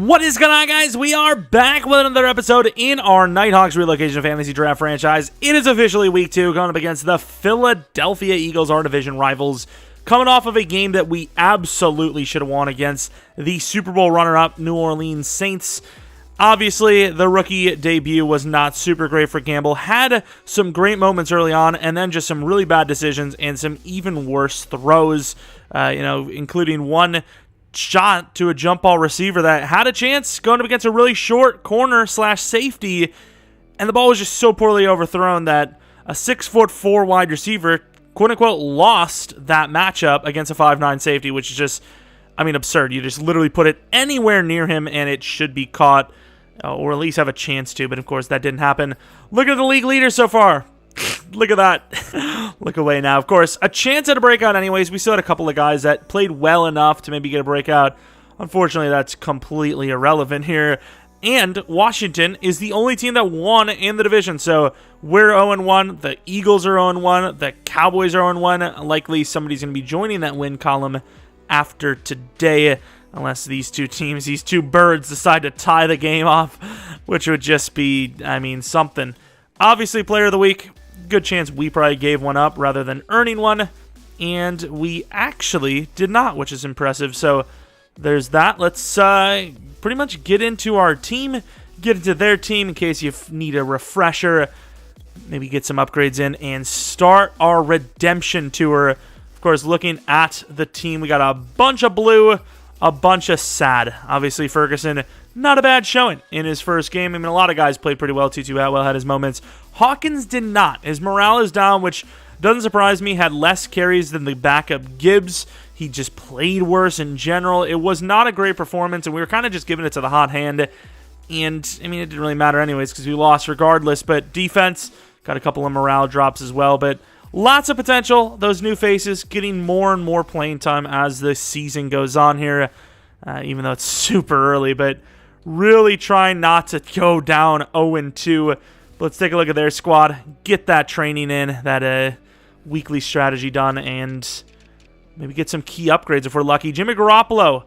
What is going on, guys? We are back with another episode in our Nighthawks Relocation Fantasy Draft franchise. It is officially week 2, going up against the Philadelphia Eagles, our division rivals, coming off of a game that we absolutely should have won against the Super Bowl runner-up New Orleans Saints. Obviously, the rookie debut was not super great for Campbell. Had some great moments early on, and then just some really bad decisions and some even worse throws, including one shot to a jump ball receiver that had a chance going up against a really short corner / safety, and the ball was just so poorly overthrown that a 6'4" wide receiver, quote-unquote, lost that matchup against a 5'9" safety, which is just, absurd. You just literally put it anywhere near him, and it should be caught, or at least have a chance to, but of course that didn't happen. Look at the league leader so far. Look at that. Look away now. Of course, a chance at a breakout anyways. We still had a couple of guys that played well enough to maybe get a breakout. Unfortunately, that's completely irrelevant here. And Washington is the only team that won in the division. So we're 0-1. The Eagles are 0-1. The Cowboys are 0-1. Likely somebody's going to be joining that win column after today. Unless these two teams, these two birds, decide to tie the game off. Which would just be, something. Obviously, player of the week. Good chance we probably gave one up rather than earning one, and we actually did not, which is impressive. So there's that. Let's pretty much get into our team, get into their team in case you need a refresher, maybe get some upgrades in, and start our redemption tour. Of course, looking at the team, we got a bunch of blue, a bunch of sad. Obviously, Ferguson, not a bad showing in his first game. A lot of guys played pretty well. Tutu Atwell had his moments. Hawkins did not. His morale is down, which doesn't surprise me. Had less carries than the backup Gibbs. He just played worse in general. It was not a great performance, and we were kind of just giving it to the hot hand. And, it didn't really matter anyways because we lost regardless. But defense, got a couple of morale drops as well. But lots of potential. Those new faces getting more and more playing time as the season goes on here, even though it's super early. But really trying not to go down 0-2. Let's take a look at their squad, get that training in, that weekly strategy done, and maybe get some key upgrades if we're lucky. Jimmy Garoppolo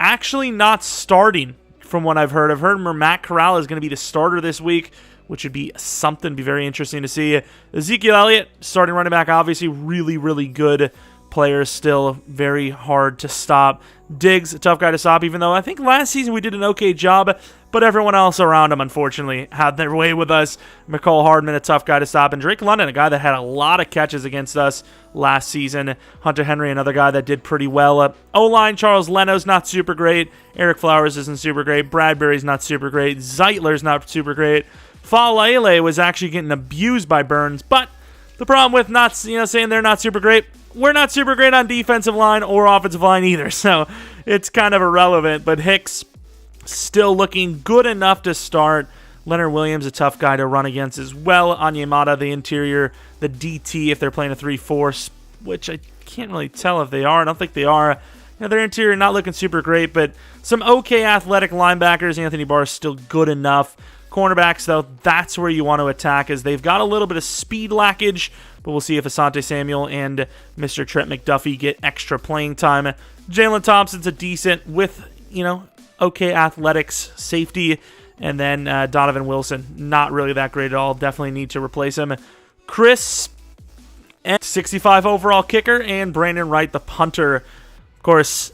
actually not starting from what I've heard. I've heard Matt Corral is going to be the starter this week, which would be something be very interesting to see. Ezekiel Elliott, starting running back, obviously really, really good player, still very hard to stop. Diggs, a tough guy to stop, even though I think last season we did an okay job, but everyone else around him, unfortunately, had their way with us. McCall Hardman, a tough guy to stop, and Drake London, a guy that had a lot of catches against us last season. Hunter Henry, another guy that did pretty well. O-line, Charles Leno's not super great. Eric Flowers isn't super great. Bradbury's not super great. Zeitler's not super great. Fa'alele was actually getting abused by Burns, but the problem with not saying they're not super great, we're not super great on defensive line or offensive line either, so it's kind of irrelevant. But Hicks still looking good enough to start. Leonard Williams, a tough guy to run against as well. Onyemata, the interior, the DT if they're playing a 3-4, which I can't really tell if they are. I don't think they are. Their interior not looking super great, but some okay athletic linebackers. Anthony Barr is still good enough. Cornerbacks, though, that's where you want to attack, as they've got a little bit of speed lackage, but we'll see if Asante Samuel and Mr. Trent McDuffie get extra playing time. Jalen Thompson's a decent with, okay athletics, safety, and then Donovan Wilson, not really that great at all. Definitely need to replace him. Chris, 65 overall kicker, and Brandon Wright, the punter. Of course,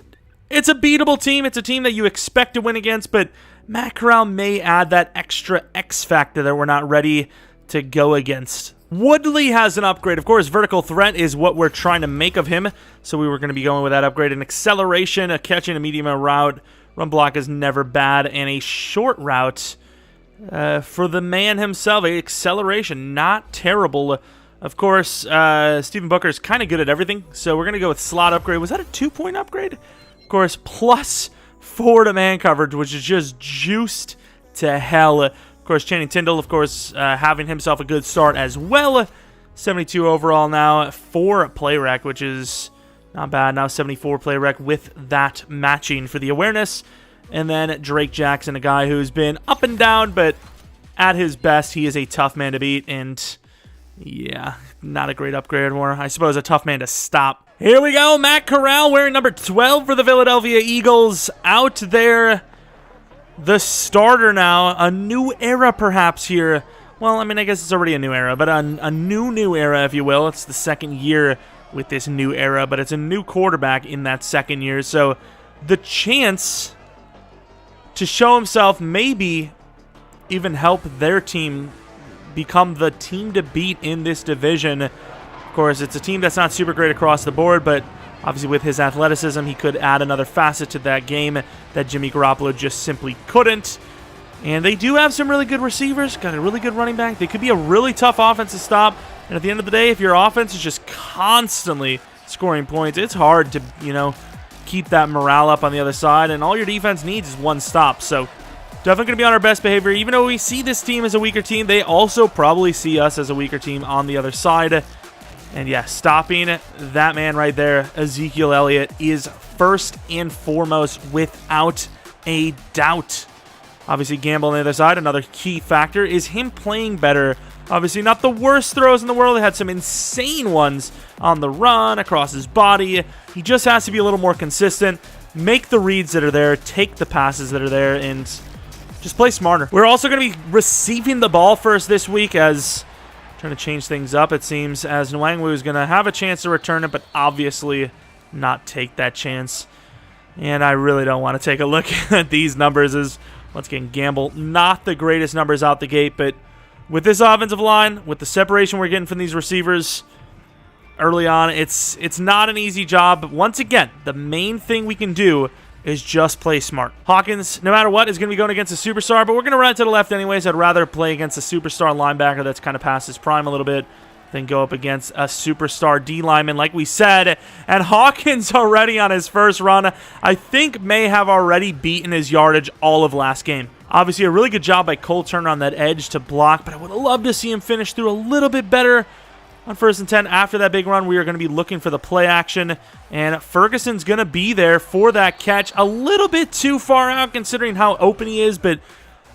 it's a beatable team. It's a team that you expect to win against, but Matt Corral may add that extra X factor that we're not ready to go against. Woodley has an upgrade. Of course, vertical threat is what we're trying to make of him, so we were going to be going with that upgrade. An acceleration, a catch, and a medium route. Run block is never bad, and a short route for the man himself. A acceleration, not terrible. Of course, Stephen Booker is kind of good at everything, so we're going to go with slot upgrade. Was that a 2-point upgrade? Of course, plus 4 to man coverage, which is just juiced to hell. Of course, Channing Tindall, of course, having himself a good start as well. 72 overall now, 4 play rec, which is not bad. Now 74 play rec with that matching for the awareness. And then Drake Jackson, a guy who's been up and down, but at his best, he is a tough man to beat. And yeah, not a great upgrade, or I suppose a tough man to stop. Here we go, Matt Corral wearing number 12 for the Philadelphia Eagles out there. the starter now. A new era perhaps here. Well, I mean, I guess it's already a new era, but a new era, if you will. It's the second year with this new era, but it's a new quarterback in that second year. So the chance to show himself, maybe even help their team become the team to beat in this division. Of course, it's a team that's not super great across the board, but obviously with his athleticism, he could add another facet to that game that Jimmy Garoppolo just simply couldn't. And they do have some really good receivers, got a really good running back. They could be a really tough offense to stop. And at the end of the day, if your offense is just constantly scoring points, it's hard to, keep that morale up on the other side. And all your defense needs is one stop. So definitely going to be on our best behavior. Even though we see this team as a weaker team, they also probably see us as a weaker team on the other side. And yeah, stopping that man right there, Ezekiel Elliott, is first and foremost without a doubt. Obviously, Gamble on the other side, another key factor is him playing better. Obviously, not the worst throws in the world. He had some insane ones on the run, across his body. He just has to be a little more consistent, make the reads that are there, take the passes that are there, and just play smarter. We're also going to be receiving the ball first this week, as trying to change things up, it seems, as Nwangwu is going to have a chance to return it, but obviously not take that chance. And I really don't want to take a look at these numbers, as once again, Gamble, not the greatest numbers out the gate, but with this offensive line, with the separation we're getting from these receivers early on, it's not an easy job. But once again, the main thing we can do is just play smart. Hawkins, no matter what, is going to be going against a superstar, but we're going to run to the left anyways. I'd rather play against a superstar linebacker that's kind of past his prime a little bit than go up against a superstar D lineman, like we said. And Hawkins already on his first run, I think may have already beaten his yardage all of last game. Obviously, a really good job by Cole Turner on that edge to block, but I would have loved to see him finish through a little bit better on 1st and 10. After that big run, we are going to be looking for the play action, and Ferguson's going to be there for that catch. A little bit too far out considering how open he is, but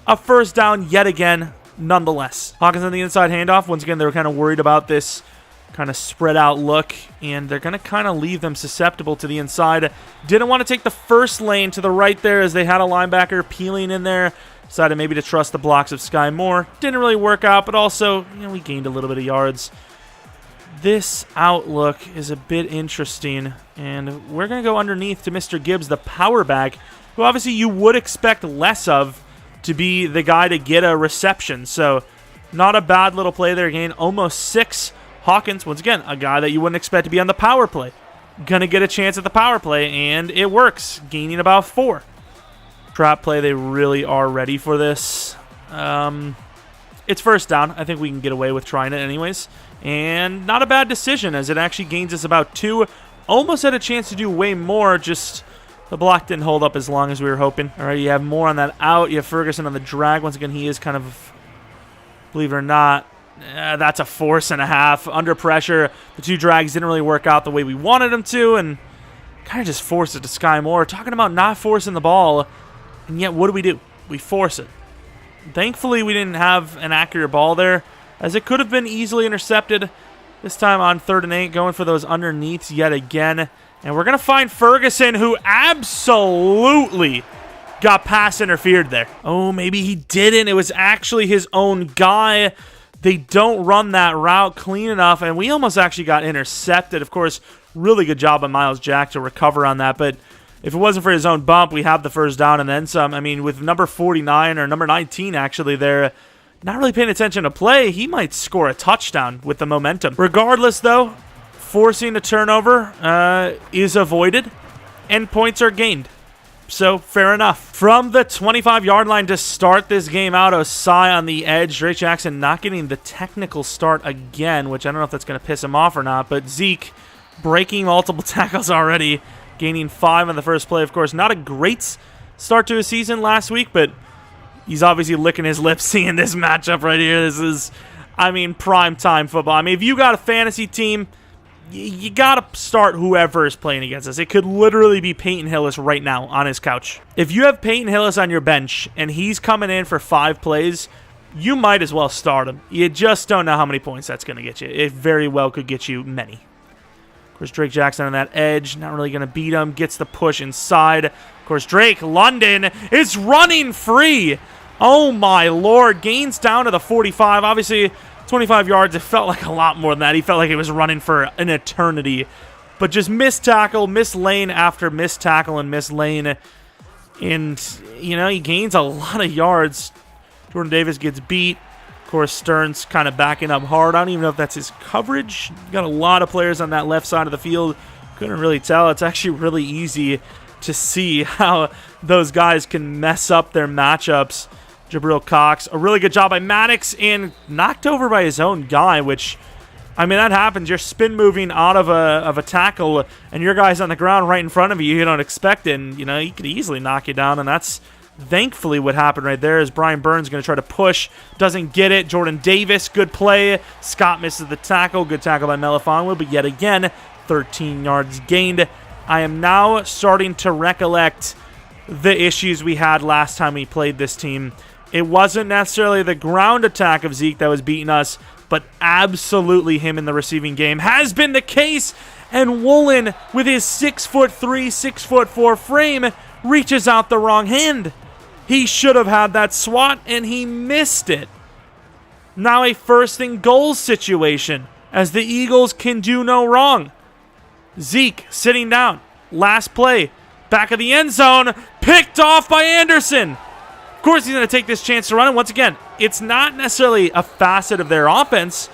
a first down yet again, nonetheless. Hawkins on the inside handoff. Once again, they were kind of worried about this kind of spread out look, and they're going to kind of leave them susceptible to the inside. Didn't want to take the first lane to the right there, as they had a linebacker peeling in there. Decided maybe to trust the blocks of Sky Moore. Didn't really work out, but also, we gained a little bit of yards. This outlook is a bit interesting, and we're going to go underneath to Mr. Gibbs, the power back, who obviously you would expect less of to be the guy to get a reception. So not a bad little play there. Gain almost 6. Hawkins, once again, a guy that you wouldn't expect to be on the power play. Going to get a chance at the power play, and it works, gaining about 4. Trap play, they really are ready for this. It's first down. I think we can get away with trying it anyways. And not a bad decision, as it actually gains us about 2. Almost had a chance to do way more, just the block didn't hold up as long as we were hoping. All right, you have more on that out. You have Ferguson on the drag. Once again, he is kind of, believe it or not, that's a force and a half. Under pressure, the 2 drags didn't really work out the way we wanted them to, and kind of just forced it to Sky Moore. Talking about not forcing the ball, and yet what do? We force it. Thankfully, we didn't have an accurate ball there, as it could have been easily intercepted. This time on 3rd and 8, going for those underneaths yet again. And we're going to find Ferguson, who absolutely got pass interfered there. Oh, maybe he didn't. It was actually his own guy. They don't run that route clean enough, and we almost actually got intercepted. Of course, really good job by Miles Jack to recover on that, but if it wasn't for his own bump, we have the first down and then some. I mean, with number 49, or number 19 actually there, not really paying attention to play, he might score a touchdown with the momentum. Regardless, though, forcing a turnover is avoided, and points are gained. So, fair enough. From the 25-yard line to start this game out, Osai on the edge. Drake Jackson not getting the technical start again, which I don't know if that's going to piss him off or not, but Zeke breaking multiple tackles already, gaining 5 on the first play. Of course, not a great start to his season last week, but he's obviously licking his lips seeing this matchup right here. This is, prime time football. If you got a fantasy team, you got to start whoever is playing against us. It could literally be Peyton Hillis right now on his couch. If you have Peyton Hillis on your bench and he's coming in for 5 plays, you might as well start him. You just don't know how many points that's going to get you. It very well could get you many. Of course, Drake Jackson on that edge, not really going to beat him. Gets the push inside. Of course, Drake London is running free. Oh, my Lord. Gains down to the 45. Obviously, 25 yards. It felt like a lot more than that. He felt like he was running for an eternity. But just missed tackle, missed lane after missed tackle and missed lane. And, you know, he gains a lot of yards. Jordan Davis gets beat. Of course, Stearns kind of backing up hard. I don't even know if that's his coverage. Got a lot of players on that left side of the field. Couldn't really tell. It's actually really easy to see how those guys can mess up their matchups. Jabril Cox, a really good job by Maddox, and knocked over by his own guy, which, I mean, that happens. You're spin moving out of a tackle, and your guy's on the ground right in front of you. You don't expect it, and, you know, he could easily knock you down, and that's thankfully what happened right there. Is Brian Burns going to try to push, doesn't get it. Jordan Davis, good play. Scott misses the tackle. Good tackle by Melifonwu, but yet again, 13 yards gained. I am now starting to recollect the issues we had last time we played this team. It wasn't necessarily the ground attack of Zeke that was beating us, but absolutely him in the receiving game has been the case. And Woolen, with his 6'3", 6'4" frame, reaches out the wrong hand. He should have had that swat, and he missed it. Now a first and goal situation, as the Eagles can do no wrong. Zeke sitting down. Last play. Back of the end zone. Picked off by Anderson. Of course, he's going to take this chance to run it. Once again, it's not necessarily a facet of their offense,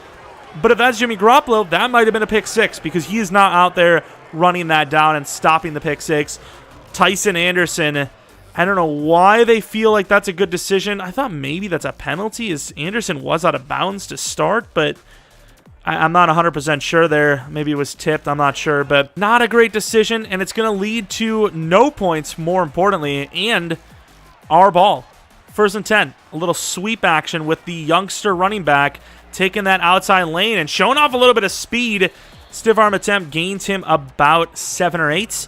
but if that's Jimmy Garoppolo, that might have been a pick six because he is not out there running that down and stopping the pick six. Tyson Anderson, I don't know why they feel like that's a good decision. I thought maybe that's a penalty as Anderson was out of bounds to start, but I'm not 100% sure there. Maybe it was tipped. I'm not sure. But not a great decision, and it's going to lead to no points, more importantly, and our ball. First and 10. A little sweep action with the youngster running back taking that outside lane and showing off a little bit of speed. Stiff arm attempt gains him about 7 or 8,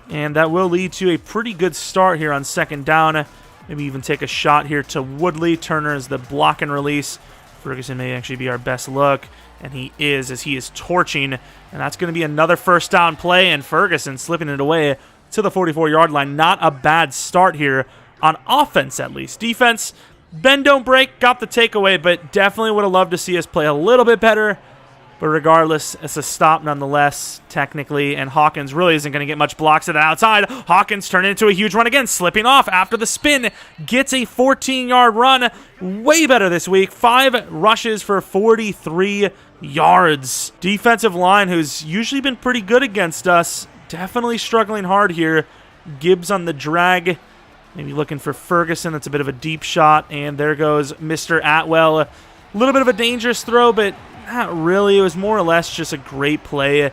and that will lead to a pretty good start here on second down. Maybe even take a shot here to Woodley. Turner is the block and release. Ferguson may actually be our best look. And he is, as he is torching. And that's going to be another first down play. And Ferguson slipping it away to the 44-yard line. Not a bad start here on offense, at least. Defense, bend don't break, got the takeaway, but definitely would have loved to see us play a little bit better. But regardless, it's a stop nonetheless, technically. And Hawkins really isn't going to get much blocks to the outside. Hawkins turned into a huge run again, slipping off after the spin. Gets a 14-yard run. Way better this week. 5 rushes for 43 yards. Defensive line, who's usually been pretty good against us, definitely struggling hard here. Gibbs on the drag. Maybe looking for Ferguson. That's a bit of a deep shot. And there goes Mr. Atwell. A little bit of a dangerous throw, but not really. It was more or less just a great play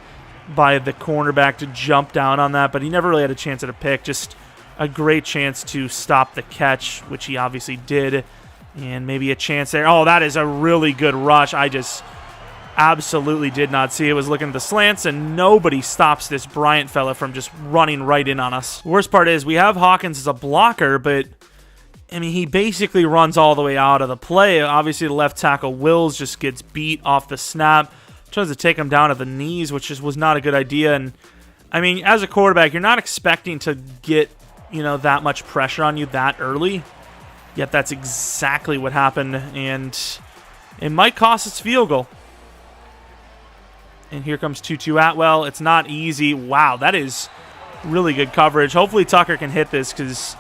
by the cornerback to jump down on that, but he never really had a chance at a pick. Just a great chance to stop the catch, which he obviously did. And maybe a chance there. Oh, that is a really good rush. I just absolutely did not see it. Was looking at the slants, and nobody stops this Bryant fella from just running right in on us. Worst part is we have Hawkins as a blocker, but I mean, he basically runs all the way out of the play. Obviously, the left tackle, Wills, just gets beat off the snap. Tries to take him down at the knees, which just was not a good idea. And, I mean, as a quarterback, you're not expecting to get, you know, that much pressure on you that early. Yet that's exactly what happened, and it might cost us field goal. And here comes Tutu Atwell. It's not easy. Wow, that is really good coverage. Hopefully Tucker can hit this because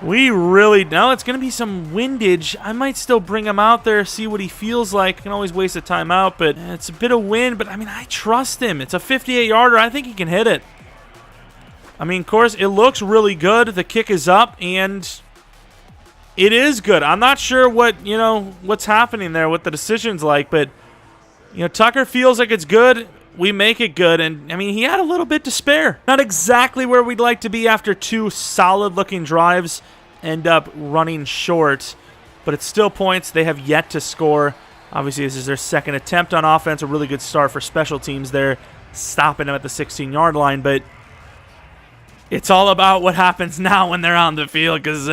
we really know it's going to be some windage. I might still bring him out there, see what he feels like. I can always waste a timeout, but it's a bit of wind. But, I mean, I trust him. It's a 58-yarder. I think he can hit it. I mean, of course, it looks really good. The kick is up, and it is good. I'm not sure what's happening there, what the decision's like, but, you know, Tucker feels like it's good. We make it good, and, I mean, he had a little bit to spare. Not exactly where we'd like to be after 2 solid-looking drives. End up running short, but it's still points. They have yet to score. Obviously, this is their second attempt on offense. A really good start for special teams there, stopping them at the 16-yard line, but it's all about what happens now when they're on the field because,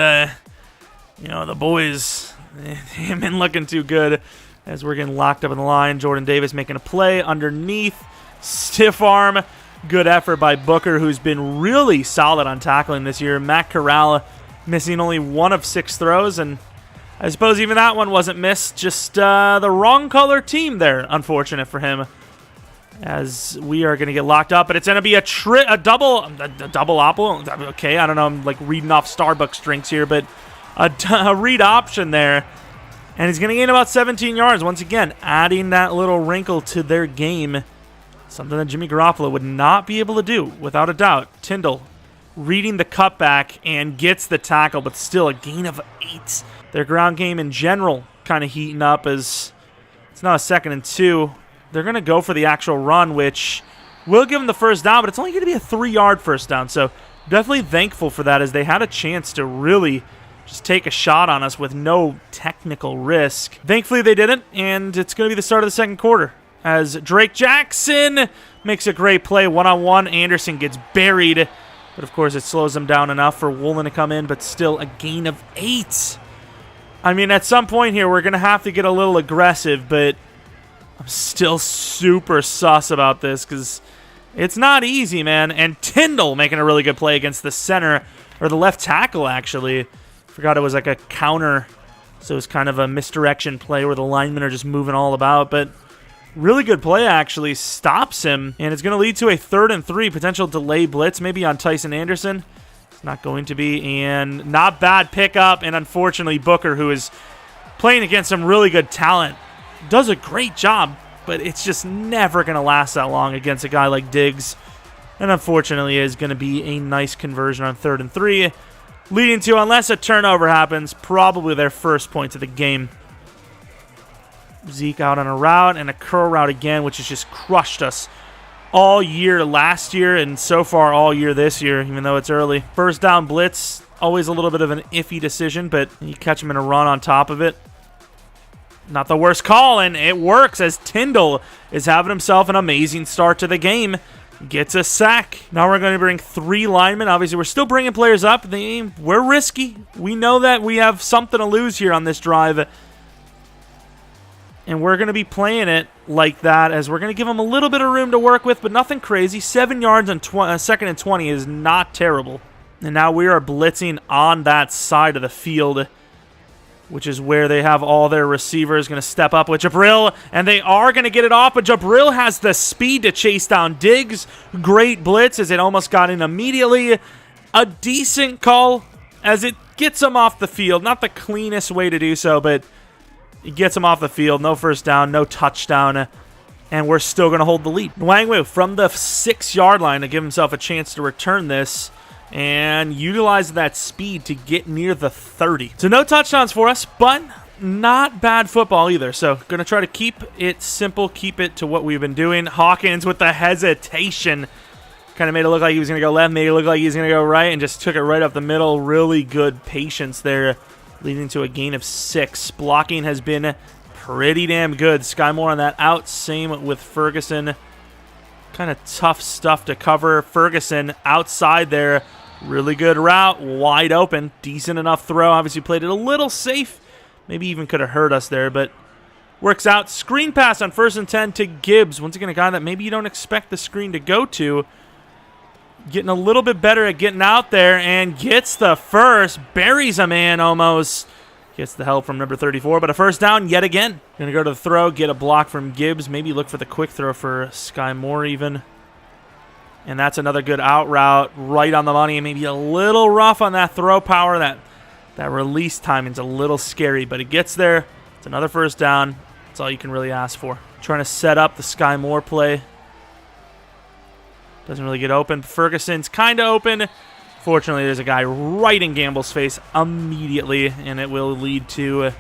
you know, the boys, they haven't been looking too good. As we're getting locked up in the line, Jordan Davis making a play underneath. Stiff arm. good effort by Booker, who's been really solid on tackling this year. Matt Corral missing only 1 of 6 throws, and I suppose even that one wasn't missed. Just the wrong color team there, unfortunate for him, as we are going to get locked up. But it's going to be a double apple. Okay, I don't know, I'm like reading off Starbucks drinks here, but a read option there. And he's going to gain about 17 yards. Once again, adding that little wrinkle to their game. Something that Jimmy Garoppolo would not be able to do, without a doubt. Tyndall reading the cutback and gets the tackle, but still a gain of 8. Their ground game in general kind of heating up as it's now a 2nd and 2. They're going to go for the actual run, which will give them the first down, but it's only going to be a 3-yard first down. So definitely thankful for that, as they had a chance to really just take a shot on us with no technical risk. Thankfully they didn't, and it's going to be the start of the 2nd quarter as Drake Jackson makes a great play. One-on-one, Anderson gets buried, but of course it slows him down enough for Woolen to come in, but still a gain of 8. I mean, at some point here we're going to have to get a little aggressive, but I'm still super sus about this because it's not easy, man. And Tyndall making a really good play against the center, or the left tackle, actually. Forgot it was like a counter, so it was kind of a misdirection play where the linemen are just moving all about. But really good play, actually. Stops him, and it's going to lead to a 3rd and 3, potential delay blitz, maybe on Tyson Anderson. It's not going to be, and not bad pickup. And unfortunately, Booker, who is playing against some really good talent, does a great job, but it's just never going to last that long against a guy like Diggs. And unfortunately, is going to be a nice conversion on 3rd and 3. Leading to, unless a turnover happens, probably their first points of the game. Zeke out on a route, and a curl route again, which has just crushed us all year last year, and so far all year this year, even though it's early. First down blitz, always a little bit of an iffy decision, but you catch him in a run on top of it. Not the worst call, and it works as Tyndall is having himself an amazing start to the game. Gets a sack. Now we're going to bring 3 linemen. Obviously, we're still bringing players up. We're risky. We know that we have something to lose here on this drive. And we're going to be playing it like that, as we're going to give them a little bit of room to work with, but nothing crazy. 7 yards on 2nd and 20 is not terrible. And now we are blitzing on that side of the field, which is where they have all their receivers. Going to step up with Jabril, and they are going to get it off, but Jabril has the speed to chase down Diggs. Great blitz as it almost got in immediately. A decent call as it gets him off the field. Not the cleanest way to do so, but it gets him off the field. No first down, no touchdown, and we're still going to hold the lead. Nwangwu from the 6-yard line to give himself a chance to return this, and utilize that speed to get near the 30. So no touchdowns for us, but not bad football either. So going to try to keep it simple, keep it to what we've been doing. Hawkins with the hesitation. Kind of made it look like he was going to go left, made it look like he was going to go right, and just took it right up the middle. Really good patience there, leading to a gain of 6. Blocking has been pretty damn good. Sky Moore on that out. Same with Ferguson. Kind of tough stuff to cover. Ferguson outside there. Really good route, wide open, decent enough throw. Obviously played it a little safe. Maybe even could have hurt us there, but works out. Screen pass on 1st and 10 to Gibbs. Once again, a guy that maybe you don't expect the screen to go to. Getting a little bit better at getting out there and gets the first. Buries a man almost. Gets the help from number 34, but a first down yet again. Going to go to the throw, get a block from Gibbs. Maybe look for the quick throw for Sky Moore even. And that's another good out route, right on the money. Maybe a little rough on that throw power. That release timing's a little scary, but it gets there. It's another first down. That's all you can really ask for. Trying to set up the Sky Moore play. Doesn't really get open. Ferguson's kind of open. Fortunately, there's a guy right in Gamble's face immediately, and it will lead to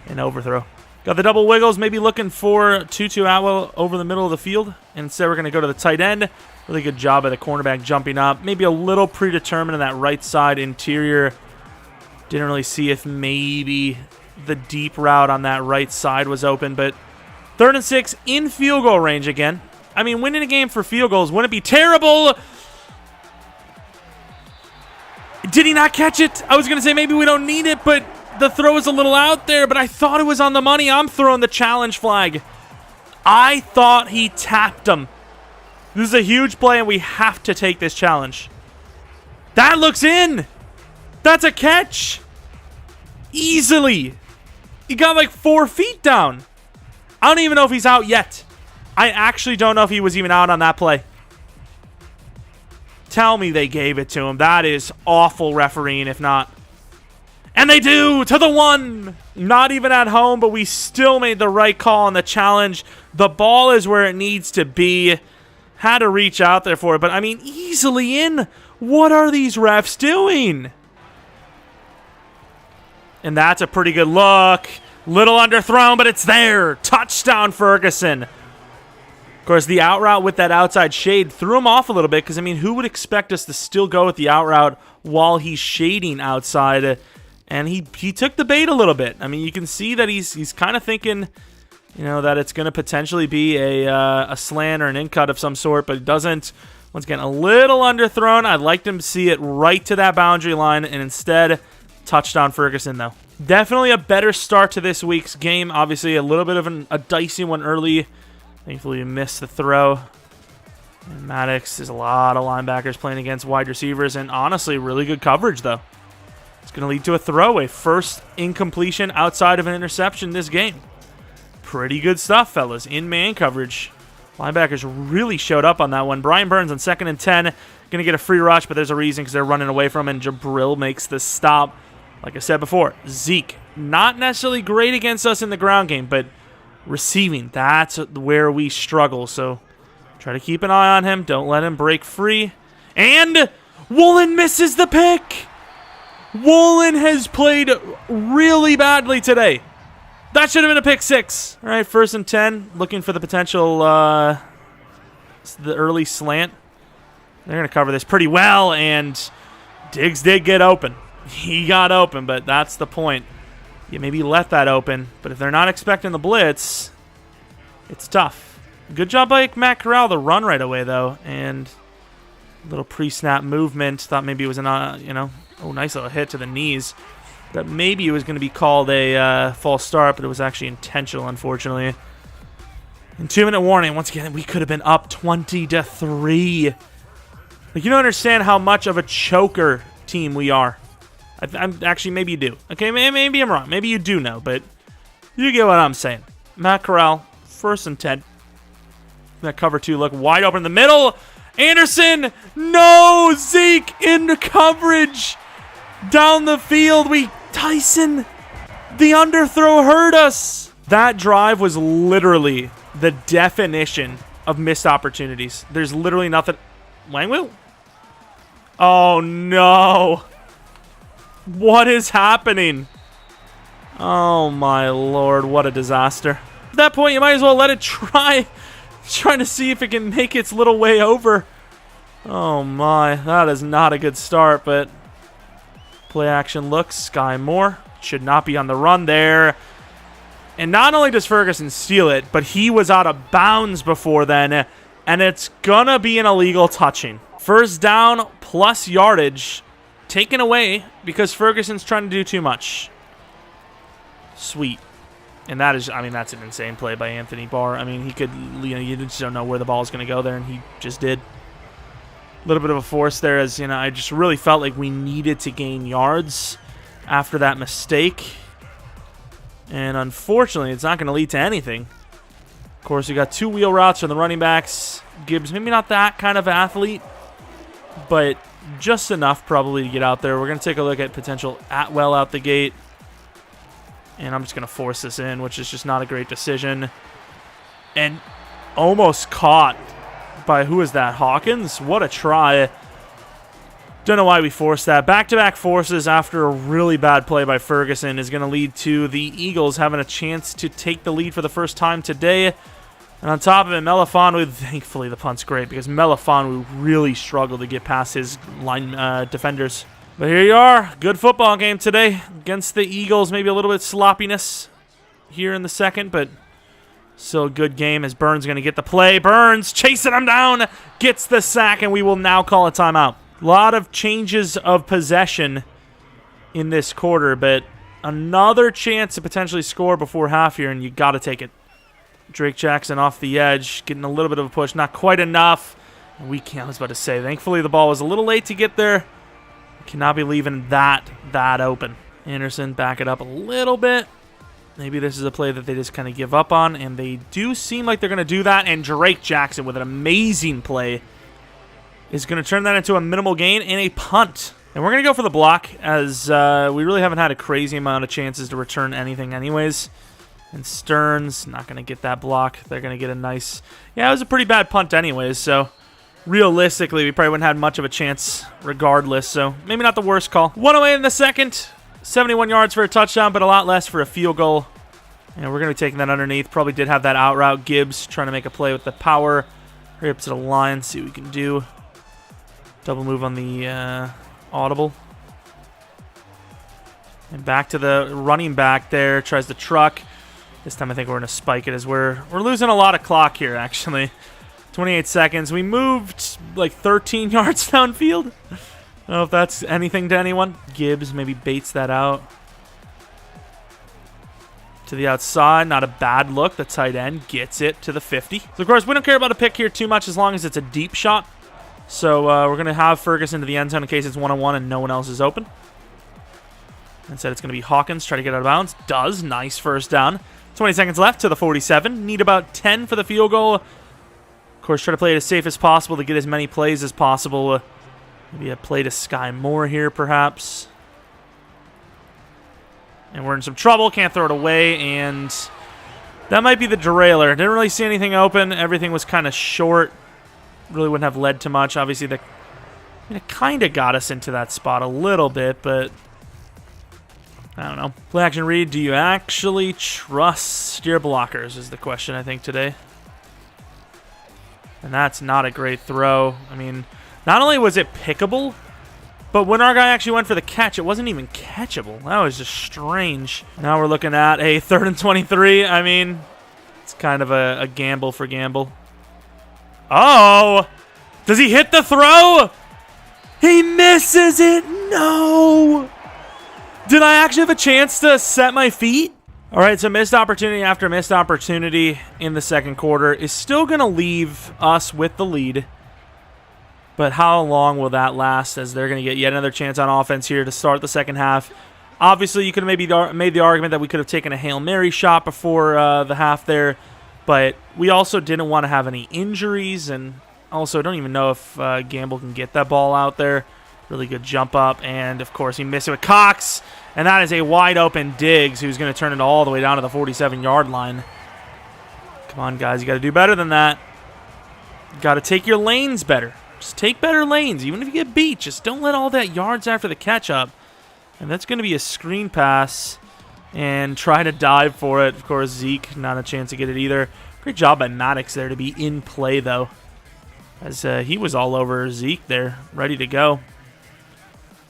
an overthrow. Got the double wiggles, maybe looking for Tutu Atwell over the middle of the field. And instead, we're going to go to the tight end. Really good job by the cornerback jumping up. Maybe a little predetermined in that right side interior. Didn't really see if maybe the deep route on that right side was open. But 3rd and 6 in field goal range again. I mean, winning a game for field goals wouldn't be terrible. Did he not catch it? I was going to say maybe we don't need it, but the throw is a little out there, but I thought it was on the money. I'm throwing the challenge flag. I thought he tapped him. This is a huge play, and we have to take this challenge. That looks in. That's a catch. Easily. He got like 4 feet down. I don't even know if he's out yet. I actually don't know if he was even out on that play. Tell me they gave it to him. That is awful refereeing if not. And they do, to the 1. Not even at home, but we still made the right call on the challenge. The ball is where it needs to be. Had to reach out there for it, but I mean, easily in. What are these refs doing? And that's a pretty good look. Little underthrown, but it's there. Touchdown, Ferguson. Of course, the out route with that outside shade threw him off a little bit because, I mean, who would expect us to still go with the out route while he's shading outside? And he took the bait a little bit. I mean, you can see that he's kind of thinking, you know, that it's going to potentially be a slant or an in-cut of some sort, but it doesn't. Once again, a little underthrown. I'd like him to see it right to that boundary line, and instead, touchdown Ferguson, though. Definitely a better start to this week's game. Obviously, a little bit of a dicey one early. Thankfully, we missed the throw. And Maddox, there's a lot of linebackers playing against wide receivers, and honestly, really good coverage, though. It's going to lead to a throwaway. First incompletion outside of an interception this game. Pretty good stuff, fellas. In man coverage. Linebackers really showed up on that one. Brian Burns on 2nd and 10. Going to get a free rush, but there's a reason because they're running away from him, and Jabril makes the stop. Like I said before, Zeke, not necessarily great against us in the ground game, but receiving, that's where we struggle. So try to keep an eye on him. Don't let him break free. And Woolen misses the pick. Woolen has played really badly today. That should have been a pick 6. All right, 1st and 10. Looking for the potential, the early slant. They're going to cover this pretty well, and Diggs did get open. He got open, but that's the point. You maybe let that open, but if they're not expecting the blitz, it's tough. Good job by Matt Corral to run right away, though, and a little pre-snap movement. Thought maybe it was nice little hit to the knees. That maybe it was going to be called a false start, but it was actually intentional, unfortunately. And 2-minute warning. Once again, we could have been up 20-3. Like, you don't understand how much of a choker team we are. I'm actually, maybe you do. Okay, maybe I'm wrong. Maybe you do know, but you get what I'm saying. Matt Corral, 1st and 10. That cover 2 look wide open in the middle. Anderson, no! Zeke into coverage. Down the field, Tyson, the underthrow hurt us. That drive was literally the definition of missed opportunities. There's literally nothing. Langwell? Oh, no. What is happening? Oh, my Lord. What a disaster. At that point, you might as well let it try. Trying to see if it can make its little way over. Oh, my. That is not a good start, but play action looks. Sky Moore should not be on the run there. And not only does Ferguson steal it, but he was out of bounds before then, and it's going to be an illegal touching. 1st down plus yardage taken away because Ferguson's trying to do too much. Sweet. And that is, I mean, that's an insane play by Anthony Barr. I mean, he could, you just don't know where the ball is going to go there, and he just did. A little bit of a force there, as, I just really felt like we needed to gain yards after that mistake. And unfortunately, it's not going to lead to anything. Of course, we got 2 wheel routes from the running backs. Gibbs, maybe not that kind of athlete, but just enough probably to get out there. We're going to take a look at potential Atwell out the gate. And I'm just going to force this in, which is just not a great decision. And almost caught by, who is that, Hawkins? What a try. Don't know why we forced that. Back-to-back forces after a really bad play by Ferguson is going to lead to the Eagles having a chance to take the lead for the first time today. And on top of it, Melifonwu, thankfully the punt's great because Melifonwu really struggled to get past his line defenders. But here you are. Good football game today against the Eagles. Maybe a little bit sloppiness here in the second, but still a good game as Burns going to get the play. Burns chasing him down, gets the sack, and we will now call a timeout. A lot of changes of possession in this quarter, but another chance to potentially score before half here, and you got to take it. Drake Jackson off the edge, getting a little bit of a push. Not quite enough. We can't, I was about to say, thankfully the ball was a little late to get there. Cannot be leaving that open. Anderson, back it up a little bit. Maybe this is a play that they just kind of give up on, and they do seem like they're going to do that, and Drake Jackson with an amazing play is going to turn that into a minimal gain and a punt. And we're going to go for the block, as we really haven't had a crazy amount of chances to return anything anyways. And Stearns, not going to get that block. They're going to get a nice... Yeah, it was a pretty bad punt anyways, so realistically, we probably wouldn't have had much of a chance regardless, so maybe not the worst call. 1:08 in the second. 71 yards for a touchdown, but a lot less for a field goal. And we're going to be taking that underneath. Probably did have that out route. Gibbs trying to make a play with the power. Hurry up to the line, see what we can do. Double move on the audible. And back to the running back there. Tries the truck. This time I think we're going to spike it as we're losing a lot of clock here, actually. 28 seconds. We moved like 13 yards downfield. I don't know if that's anything to anyone. Gibbs maybe baits that out. To the outside. Not a bad look. The tight end gets it to the 50. So, of course, we don't care about a pick here too much as long as it's a deep shot. So, we're going to have Ferguson to the end zone in case it's one-on-one and no one else is open. Instead, it's going to be Hawkins. Try to get out of bounds. Does. Nice first down. 20 seconds left to the 47. Need about 10 for the field goal. Of course, try to play it as safe as possible to get as many plays as possible. Maybe a play to Sky Moore here, perhaps. And we're in some trouble. Can't throw it away, and that might be the derailer. Didn't really see anything open. Everything was kind of short. Really wouldn't have led to much. Obviously, it kind of got us into that spot a little bit, but I don't know. Play action read. Do you actually trust your blockers is the question, I think, today. And that's not a great throw. I mean, not only was it pickable, but when our guy actually went for the catch, it wasn't even catchable. That was just strange. Now we're looking at a 3rd and 23. I mean, it's kind of a gamble for gamble. Oh! Does he hit the throw? He misses it! No! Did I actually have a chance to set my feet? All right, so missed opportunity after missed opportunity in the second quarter is still going to leave us with the lead. But how long will that last as they're going to get yet another chance on offense here to start the second half? Obviously, you could have maybe made the argument that we could have taken a Hail Mary shot before the half there. But we also didn't want to have any injuries. And also, I don't even know if Gamble can get that ball out there. Really good jump up. And, of course, he missed it with Cox. And that is a wide-open Diggs who's going to turn it all the way down to the 47-yard line. Come on, guys. You got to do better than that. You got to take your lanes better. Just take better lanes. Even if you get beat, just don't let all that yards after the catch-up. And that's going to be a screen pass. And try to dive for it. Of course, Zeke, not a chance to get it either. Great job by Maddox there to be in play, though. As he was all over Zeke there, ready to go.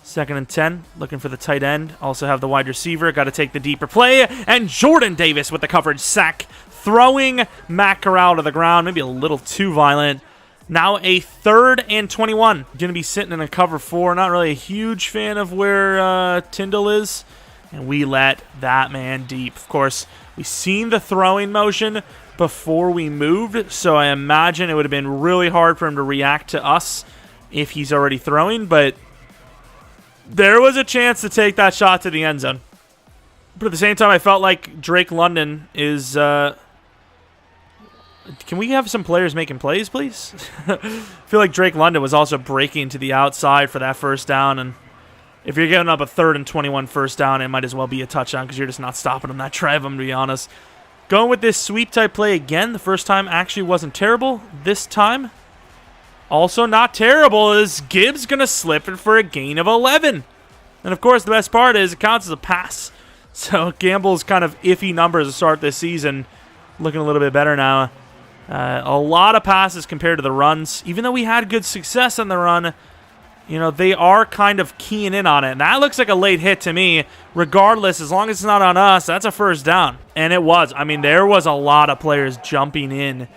2nd and 10, looking for the tight end. Also have the wide receiver. Got to take the deeper play. And Jordan Davis with the coverage sack. Throwing Matt Corral to the ground. Maybe a little too violent. Now a 3rd and 21. Going to be sitting in a cover 4. Not really a huge fan of where Tyndall is. And we let that man deep. Of course, we've seen the throwing motion before we moved. So I imagine it would have been really hard for him to react to us if he's already throwing. But there was a chance to take that shot to the end zone. But at the same time, I felt like Drake London is... Can we have some players making plays, please? I feel like Drake London was also breaking to the outside for that first down. And if you're giving up a 3rd and 21 first down, it might as well be a touchdown because you're just not stopping them that drive, I'm going to be honest. Going with this sweep-type play again. The first time actually wasn't terrible. This time... also not terrible. Is Gibbs going to slip it for a gain of 11? And, of course, the best part is it counts as a pass. So Gamble's kind of iffy numbers to start this season. Looking a little bit better now. A lot of passes compared to the runs. Even though we had good success on the run, you know, they are kind of keying in on it. And that looks like a late hit to me. Regardless, as long as it's not on us, that's a first down. And it was. I mean, there was a lot of players jumping in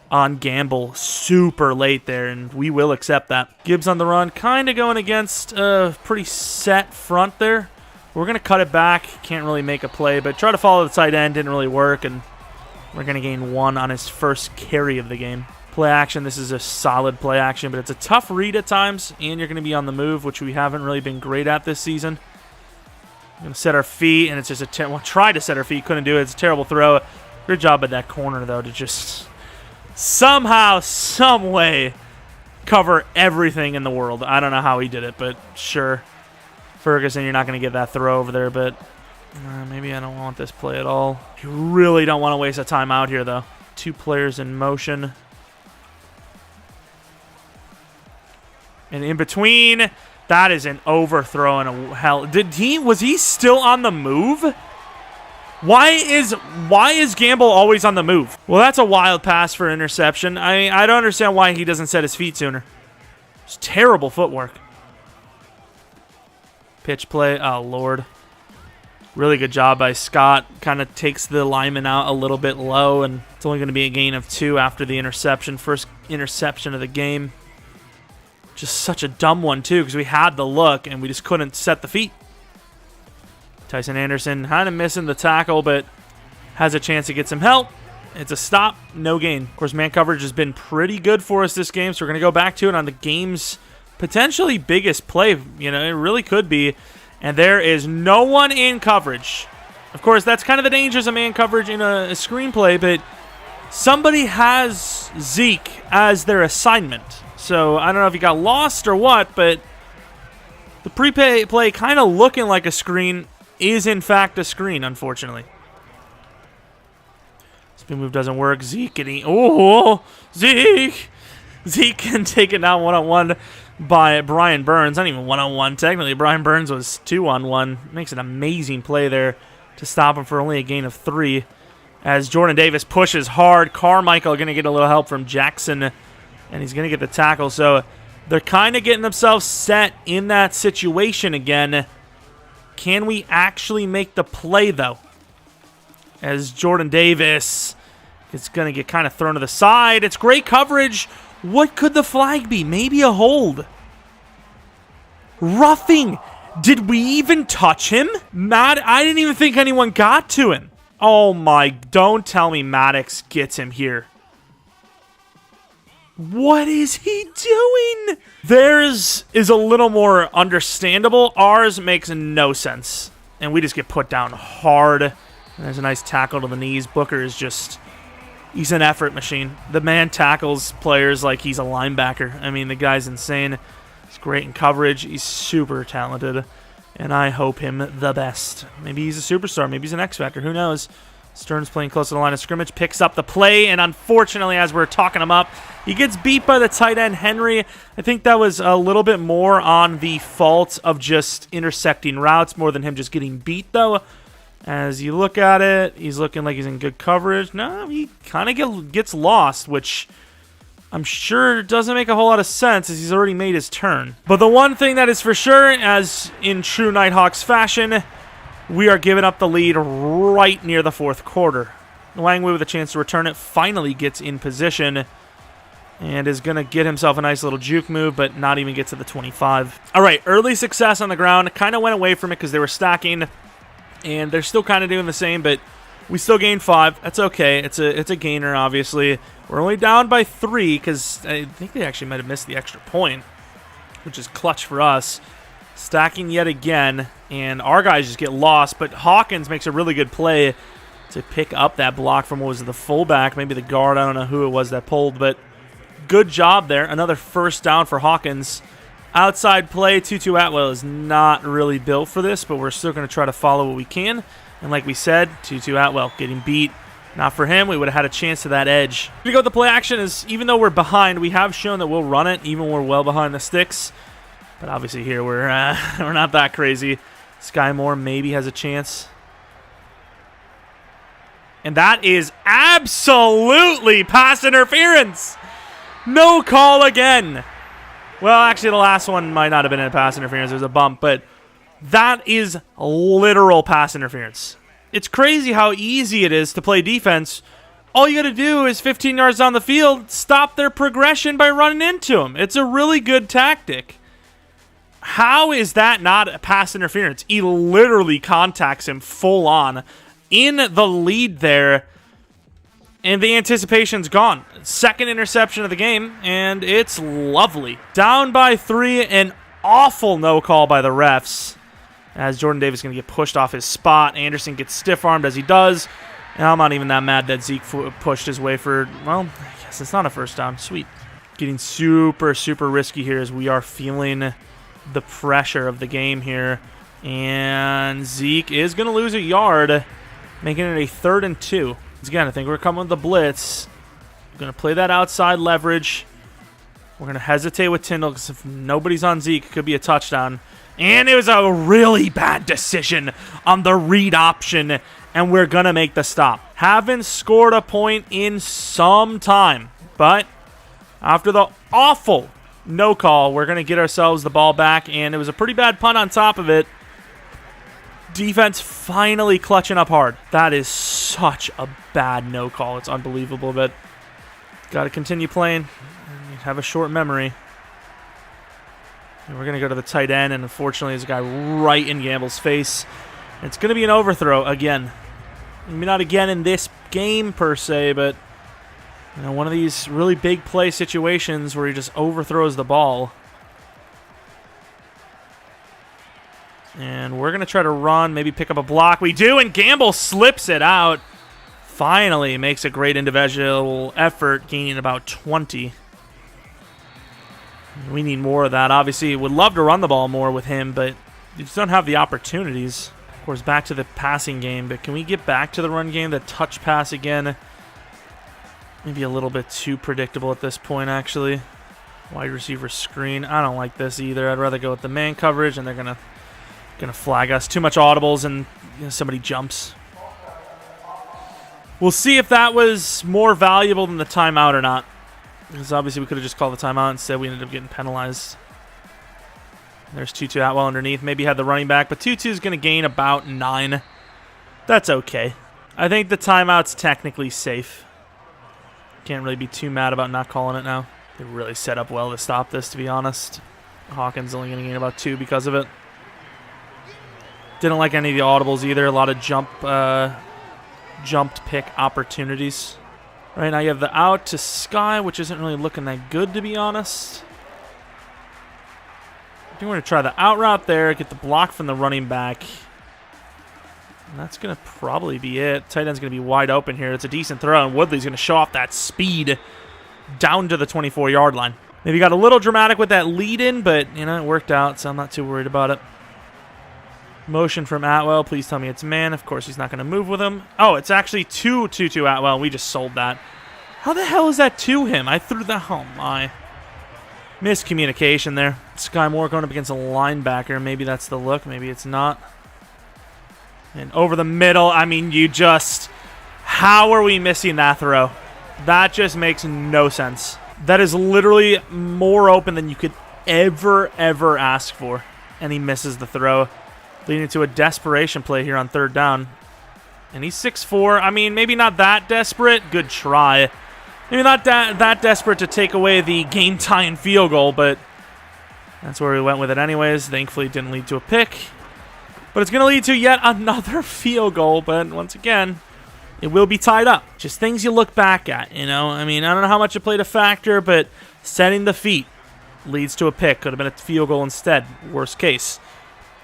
on Gamble super late there, and we will accept that. Gibbs on the run, kind of going against a pretty set front there. We're going to cut it back. Can't really make a play, but try to follow the tight end. Didn't really work, and we're going to gain 1 on his first carry of the game. Play action, this is a solid play action, but it's a tough read at times, and you're going to be on the move, which we haven't really been great at this season. We're going to set our feet, and it's just try to set our feet, couldn't do it. It's a terrible throw. Good job at that corner, though, to just somehow, some way cover everything in the world. I don't know how he did it, but sure. Ferguson, you're not going to get that throw over there, but maybe I don't want this play at all. You really don't want to waste a timeout here, though. 2 players in motion. And in between, that is an overthrow and a hell. Was he still on the move? Why is Gamble always on the move? Well, that's a wild pass for interception. I don't understand why he doesn't set his feet sooner. It's terrible footwork. Pitch play. Oh, Lord. Really good job by Scott. Kind of takes the lineman out a little bit low, and it's only going to be a gain of 2 after the interception. First interception of the game. Just such a dumb one, too, because we had the look, and we just couldn't set the feet. Tyson Anderson kind of missing the tackle, but has a chance to get some help. It's a stop, no gain. Of course, man coverage has been pretty good for us this game, so we're going to go back to it on the game's potentially biggest play. You know, it really could be. And there is no one in coverage. Of course, that's kind of the dangers of man coverage in a screenplay, but somebody has Zeke as their assignment. So I don't know if he got lost or what, but the play kind of looking like a screen is in fact a screen, unfortunately. Spin move doesn't work. Zeke getting... Oh, Zeke! Zeke can take it down one-on-one by Brian Burns. Not even one-on-one, technically. Brian Burns was 2-on-1. Makes an amazing play there to stop him for only a gain of 3. As Jordan Davis pushes hard, Carmichael going to get a little help from Jackson, and he's going to get the tackle. So they're kind of getting themselves set in that situation again. Can we actually make the play, though? As Jordan Davis is going to get kind of thrown to the side. It's great coverage. What could the flag be? Maybe a hold. Roughing. Did we even touch him? I didn't even think anyone got to him. Oh my, don't tell me Maddox gets him here. What is he doing? Theirs is a little more understandable. Ours makes no sense. And we just get put down hard. And there's a nice tackle to the knees. Booker is just... He's an effort machine. The man tackles players like he's a linebacker. I mean, the guy's insane. He's great in coverage. He's super talented. And I hope him the best. Maybe he's a superstar. Maybe he's an X-Factor. Who knows? Stern's playing close to the line of scrimmage. Picks up the play. And unfortunately, as we're talking him up, he gets beat by the tight end, Henry. I think that was a little bit more on the fault of just intersecting routes more than him just getting beat, though. As you look at it, he's looking like he's in good coverage. No, he kind of gets lost, which I'm sure doesn't make a whole lot of sense as he's already made his turn. But the one thing that is for sure, as in true Nighthawks fashion, we are giving up the lead right near the fourth quarter. Langway with a chance to return it finally gets in position and is going to get himself a nice little juke move, but not even get to the 25. All right, early success on the ground. Kind of went away from it because they were stacking. And they're still kind of doing the same, but we still gained 5. That's okay. It's a gainer, obviously. We're only down by 3 because I think they actually might have missed the extra point, which is clutch for us. Stacking yet again, and our guys just get lost. But Hawkins makes a really good play to pick up that block from, what was it, the fullback, maybe the guard. I don't know who it was that pulled, but good job there. Another first down for Hawkins. Outside play, Tutu Atwell is not really built for this, but we're still going to try to follow what we can. And like we said, Tutu Atwell getting beat. Not for him. We would have had a chance to that edge. We go with the play action is, even though we're behind, we have shown that we'll run it, even when we're well behind the sticks. But obviously here we're not that crazy. Sky Moore maybe has a chance. And that is absolutely pass interference. No call again. Well, actually, the last one might not have been a pass interference. There was a bump, but that is literal pass interference. It's crazy how easy it is to play defense. All you got to do is 15 yards down the field, stop their progression by running into them. It's a really good tactic. How is that not a pass interference? He literally contacts him full on in the lead there. And the anticipation's gone. Second interception of the game, and it's lovely. Down by 3, an awful no call by the refs. As Jordan Davis is going to get pushed off his spot. Anderson gets stiff-armed as he does. And I'm not even that mad that Zeke pushed his way for, well, I guess it's not a first down. Sweet. Getting super, super risky here as we are feeling the pressure of the game here. And Zeke is going to lose a yard, making it a 3rd and 2. Again, I think we're coming with the blitz. We're going to play that outside leverage. We're going to hesitate with Tyndall because if nobody's on Zeke, it could be a touchdown. And it was a really bad decision on the read option, and we're going to make the stop. Haven't scored a point in some time, but after the awful no call, we're going to get ourselves the ball back, and it was a pretty bad punt on top of it. Defense finally clutching up hard. That is such a bad no call. It's unbelievable, but got to continue playing. Have a short memory. And we're going to go to the tight end, and unfortunately there's a guy right in Gamble's face. It's going to be an overthrow again. Maybe not again in this game per se, but you know, one of these really big play situations where he just overthrows the ball. And we're going to try to run, maybe pick up a block. We do, and Gamble slips it out. Finally makes a great individual effort, gaining about 20. We need more of that. Obviously, would love to run the ball more with him, but you just don't have the opportunities. Of course, back to the passing game, but can we get back to the run game? The touch pass again. Maybe a little bit too predictable at this point, actually. Wide receiver screen. I don't like this either. I'd rather go with the man coverage, and they're gonna flag us. Too much audibles, and you know, somebody jumps. We'll see if that was more valuable than the timeout or not. Because obviously we could have just called the timeout. Instead, we ended up getting penalized. There's Tutu Atwell underneath. Maybe had the running back, but Tutu's going to gain about 9. That's okay. I think the timeout's technically safe. Can't really be too mad about not calling it now. They really set up well to stop this, to be honest. Hawkins only going to gain about 2 because of it. Didn't like any of the audibles either. A lot of jumped pick opportunities. Right now you have the out to Sky, which isn't really looking that good, to be honest. I think we're going to try the out route there, get the block from the running back. And that's going to probably be it. Tight end's going to be wide open here. It's a decent throw, and Woodley's going to show off that speed down to the 24-yard line. Maybe got a little dramatic with that lead-in, but you know it worked out, so I'm not too worried about it. Motion from Atwell. Please tell me it's man. Of course, he's not going to move with him. Oh, it's actually to Atwell. We just sold that. How the hell is that to him? I threw that. Oh, my. Miscommunication there. Sky Moore going up against a linebacker. Maybe that's the look. Maybe it's not. And over the middle. I mean, you just... How are we missing that throw? That just makes no sense. That is literally more open than you could ever ask for. And he misses the throw, leading to a desperation play here on 3rd down. And he's 6'4". I mean, maybe not that desperate. Good try. Maybe not that desperate to take away the game-tying field goal, but that's where we went with it anyways. Thankfully, it didn't lead to a pick. But it's going to lead to yet another field goal, but once again, it will be tied up. Just things you look back at, you know? I mean, I don't know how much it played a factor, but setting the feet leads to a pick. Could have been a field goal instead, worst case.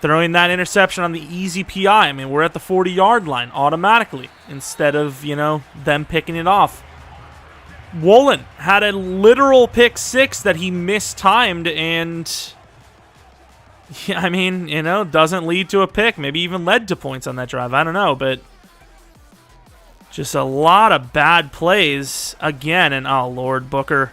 Throwing that interception on the easy PI. I mean, we're at the 40-yard line automatically instead of, you know, them picking it off. Woolen had a literal pick 6 that he mistimed and, yeah, I mean, you know, doesn't lead to a pick. Maybe even led to points on that drive. I don't know, but just a lot of bad plays again. And, oh, Lord, Booker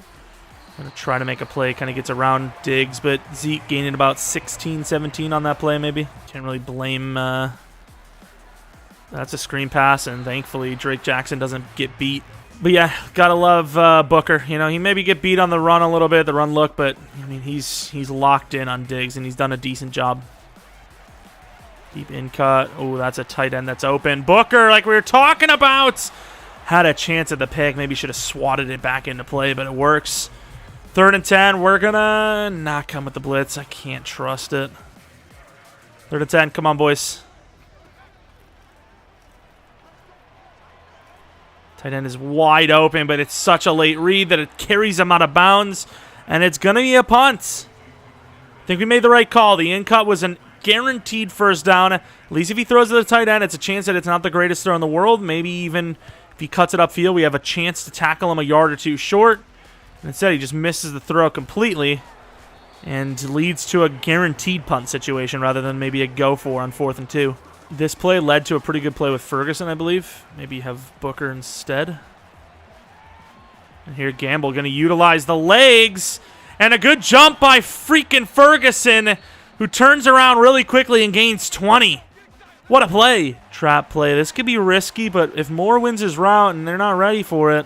going to try to make a play. Kind of gets around Diggs, but Zeke gaining about 16, 17 on that play maybe. Can't really blame. That's a screen pass, and thankfully Drake Jackson doesn't get beat. But yeah, gotta love Booker. You know, he maybe get beat on the run a little bit, the run look, but I mean he's locked in on Diggs, and he's done a decent job. Deep in cut. Oh, that's a tight end that's open. Booker, like we were talking about, had a chance at the pick. Maybe should have swatted it back into play, but it works. 3rd and 10. We're gonna not come with the blitz. I can't trust it. 3rd and 10. Come on, boys. Tight end is wide open, but it's such a late read that it carries him out of bounds, and it's going to be a punt. I think we made the right call. The in-cut was a guaranteed first down. At least if he throws to the tight end, it's a chance that it's not the greatest throw in the world. Maybe even if he cuts it upfield, we have a chance to tackle him a yard or two short. And instead, he just misses the throw completely and leads to a guaranteed punt situation rather than maybe a go-for on 4th and 2. This play led to a pretty good play with Ferguson, I believe. Maybe have Booker instead. And here Gamble going to utilize the legs. And a good jump by freaking Ferguson, who turns around really quickly and gains 20. What a play. Trap play. This could be risky, but if Moore wins his route and they're not ready for it.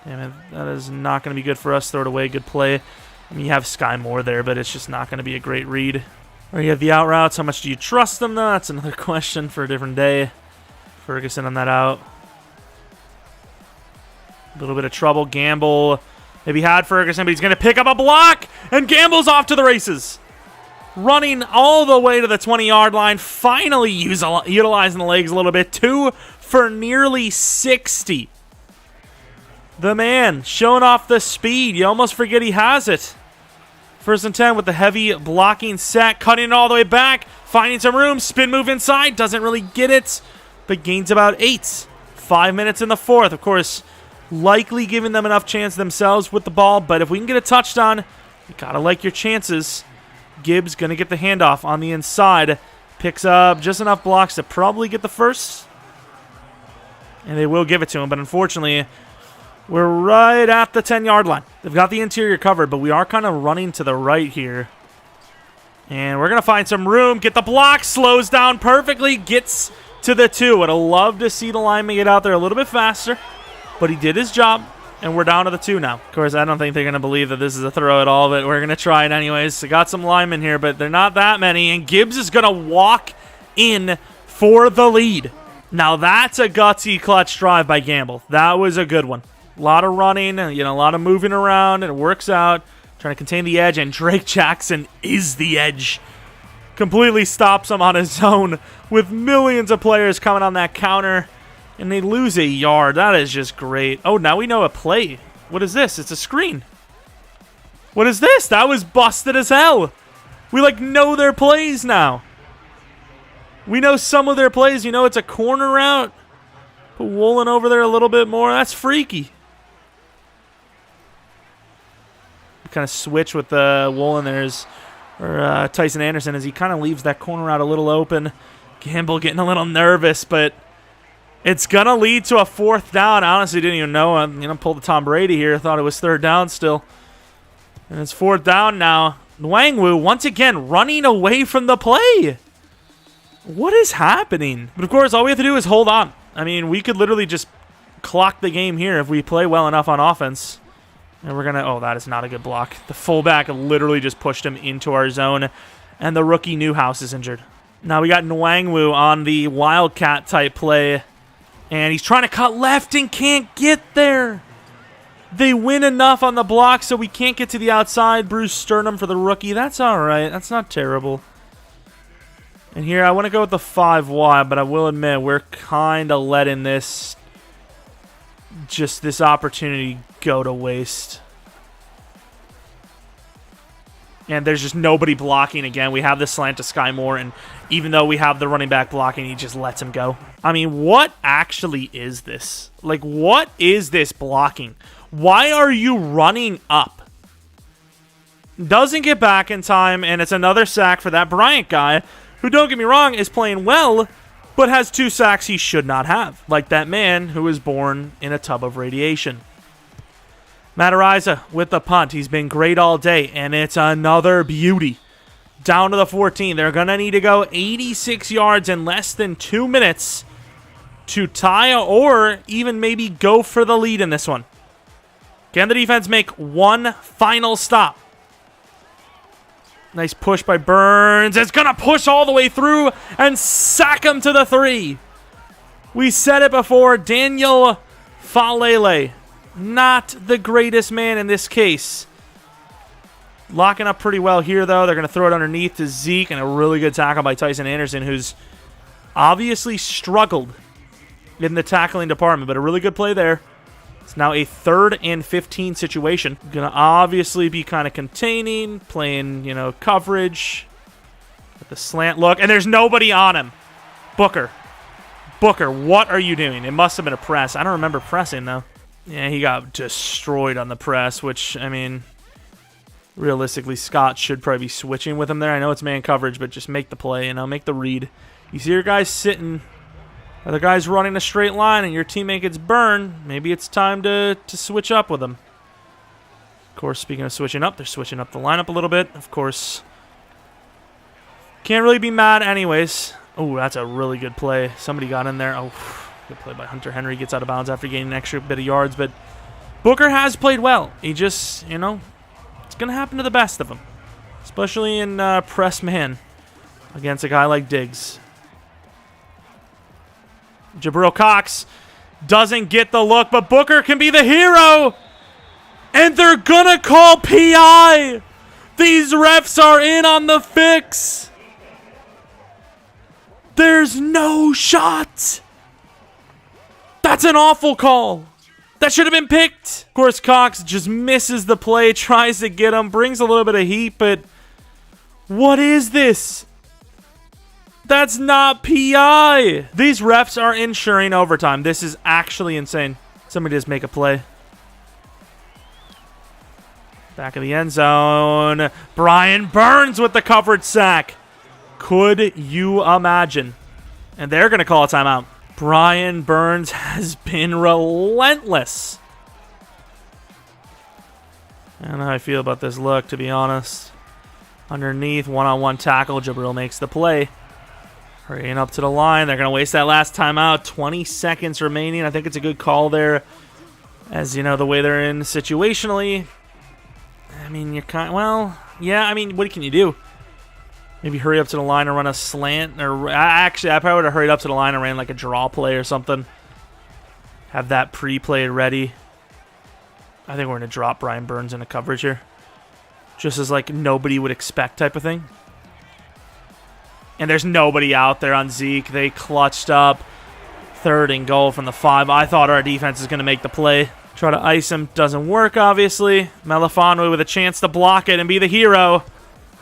Damn it, that is not going to be good for us. Throw it away. Good play. I mean, you have Sky Moore there, but it's just not going to be a great read. Or you have the out routes. How much do you trust them, though? That's another question for a different day. Ferguson on that out. A little bit of trouble. Gamble maybe had Ferguson, but he's going to pick up a block, and Gamble's off to the races. Running all the way to the 20-yard line, finally utilizing the legs a little bit. 2 for nearly 60. The man showing off the speed. You almost forget he has it. 1st and 10 with the heavy blocking set, cutting it all the way back, finding some room, spin move inside, doesn't really get it, but gains about 8. 5 minutes in the 4th. Of course, likely giving them enough chance themselves with the ball, but if we can get a touchdown, you gotta like your chances. Gibbs gonna get the handoff on the inside, picks up just enough blocks to probably get the first, and they will give it to him, but unfortunately, we're right at the 10-yard line. They've got the interior covered, but we are kind of running to the right here. And we're going to find some room, get the block, slows down perfectly, gets to the 2. Would have loved to see the lineman get out there a little bit faster, but he did his job, and we're down to the 2 now. Of course, I don't think they're going to believe that this is a throw at all, but we're going to try it anyways. So got some linemen here, but they're not that many, and Gibbs is going to walk in for the lead. Now that's a gutsy clutch drive by Gamble. That was a good one. A lot of running, a lot of moving around, and it works out. Trying to contain the edge, and Drake Jackson is the edge. Completely stops him on his own with millions of players coming on that counter, and they lose a yard. That is just great. Oh, now we know a play. What is this? It's a screen. What is this? That was busted as hell. We, know their plays now. We know some of their plays. It's a corner route. Put Woolen over there a little bit more. That's freaky. Kind of switch with Woolen there's or Tyson Anderson as he kind of leaves that corner out a little open. Gamble getting a little nervous, but it's gonna lead to a 4th down. I honestly didn't even know. Pulled the Tom Brady here. Thought it was 3rd down still, and it's 4th down now. Nwangwu once again running away from the play. What is happening? But of course, all we have to do is hold on. I mean, we could literally just clock the game here if we play well enough on offense. And we're going to... Oh, that is not a good block. The fullback literally just pushed him into our zone. And the rookie Newhouse is injured. Now we got Nwangwu on the Wildcat type play. And he's trying to cut left and can't get there. They win enough on the block so we can't get to the outside. Bruce Sternum for the rookie. That's all right. That's not terrible. And here I want to go with the 5 wide, but I will admit we're kind of letting this opportunity go to waste. And there's just nobody blocking again. We have the slant to Sky Moore, and even though we have the running back blocking, he just lets him go. I mean, what actually is this? What is this blocking? Why are you running up? Doesn't get back in time, and it's another sack for that Bryant guy, who, don't get me wrong, is playing well, but has 2 sacks he should not have, like that man who was born in a tub of radiation. Matariza with the punt. He's been great all day, and it's another beauty. Down to the 14. They're going to need to go 86 yards in less than 2 minutes to tie or even maybe go for the lead in this one. Can the defense make one final stop? Nice push by Burns. It's going to push all the way through and sack him to the 3. We said it before. Daniel Falele, not the greatest man in this case. Locking up pretty well here, though. They're going to throw it underneath to Zeke, and a really good tackle by Tyson Anderson, who's obviously struggled in the tackling department, but a really good play there. It's now a 3rd and 15 situation. Going to obviously be kind of containing, playing, coverage. With the slant look, and there's nobody on him. Booker, what are you doing? It must have been a press. I don't remember pressing, though. Yeah, he got destroyed on the press, which, I mean, realistically, Scott should probably be switching with him there. I know it's man coverage, but just make the play, make the read. You see your guys sitting, other guys running a straight line, and your teammate gets burned. Maybe it's time to switch up with them. Of course, speaking of switching up, they're switching up the lineup a little bit. Of course, can't really be mad anyways. Oh, that's a really good play. Somebody got in there. Oh, good play by Hunter Henry. Gets out of bounds after gaining an extra bit of yards. But Booker has played well. He just, it's going to happen to the best of them. Especially in press man against a guy like Diggs. Jabril Cox doesn't get the look, but Booker can be the hero. And they're going to call PI. These refs are in on the fix. There's no shot. That's an awful call. That should have been picked. Of course, Cox just misses the play, tries to get him, brings a little bit of heat, but what is this? That's not PI. These refs are ensuring overtime. This is actually insane. Somebody just make a play. Back of the end zone. Brian Burns with the covered sack. Could you imagine? And they're going to call a timeout. Brian Burns has been relentless. I don't know how I feel about this look, to be honest. Underneath, one-on-one tackle. Jabril makes the play. Hurrying up to the line. They're going to waste that last timeout. 20 seconds remaining. I think it's a good call there. As, the way they're in situationally. I mean, you're kind of, well, yeah, I mean, what can you do? Maybe hurry up to the line and run a slant. Or actually, I probably would have hurried up to the line and ran like a draw play or something. Have that pre-played ready. I think we're going to drop Brian Burns into coverage here. Just as like nobody would expect type of thing. And there's nobody out there on Zeke. They clutched up. 3rd and goal from the 5. I thought our defense is going to make the play. Try to ice him. Doesn't work, obviously. Melifonwu with a chance to block it and be the hero.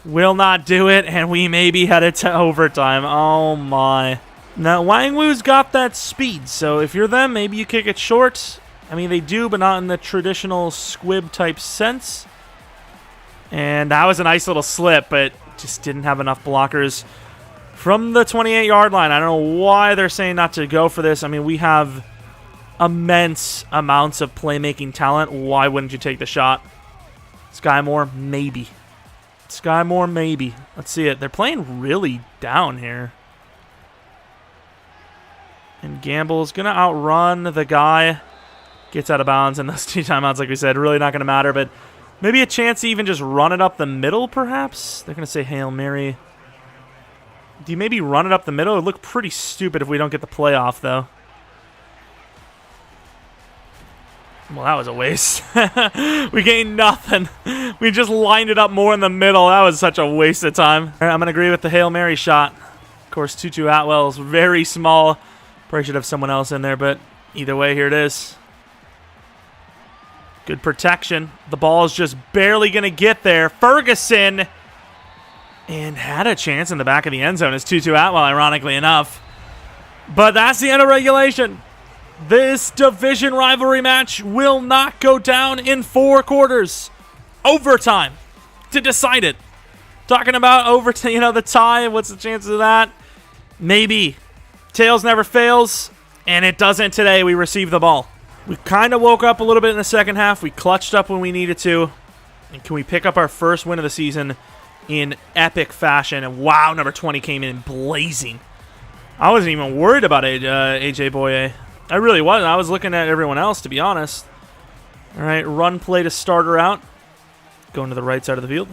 Will not do it, and we may be headed to overtime. Oh, my. Now, Wangwu's got that speed, so if you're them, maybe you kick it short. I mean, they do, but not in the traditional squib-type sense. And that was a nice little slip, but just didn't have enough blockers from the 28-yard line. I don't know why they're saying not to go for this. I mean, we have immense amounts of playmaking talent. Why wouldn't you take the shot? Sky Moore, maybe. Sky Moore, maybe. Let's see it. They're playing really down here. And Gamble's going to outrun the guy. Gets out of bounds, and those 2 timeouts, like we said, really not going to matter. But maybe a chance to even just run it up the middle, perhaps? They're going to say Hail Mary. Do you maybe run it up the middle? It would look pretty stupid if we don't get the playoff, though. Well, that was a waste. We gained nothing. We just lined it up more in the middle. That was such a waste of time. All right, I'm going to agree with the Hail Mary shot. Of course, Tutu Atwell's very small. Probably should have someone else in there, but either way, here it is. Good protection. The ball is just barely going to get there. Ferguson, and had a chance in the back of the end zone as Tutu Atwell, ironically enough. But that's the end of regulation. This division rivalry match will not go down in 4 quarters. Overtime to decide it. Talking about overtime, the tie. What's the chances of that? Maybe. Tails never fails, and it doesn't today. We receive the ball. We kind of woke up a little bit in the second half. We clutched up when we needed to. And can we pick up our first win of the season in epic fashion? And wow, number 20 came in blazing. I wasn't even worried about AJ Boye. I really wasn't. I was looking at everyone else, to be honest. All right, run play to start her out. Going to the right side of the field.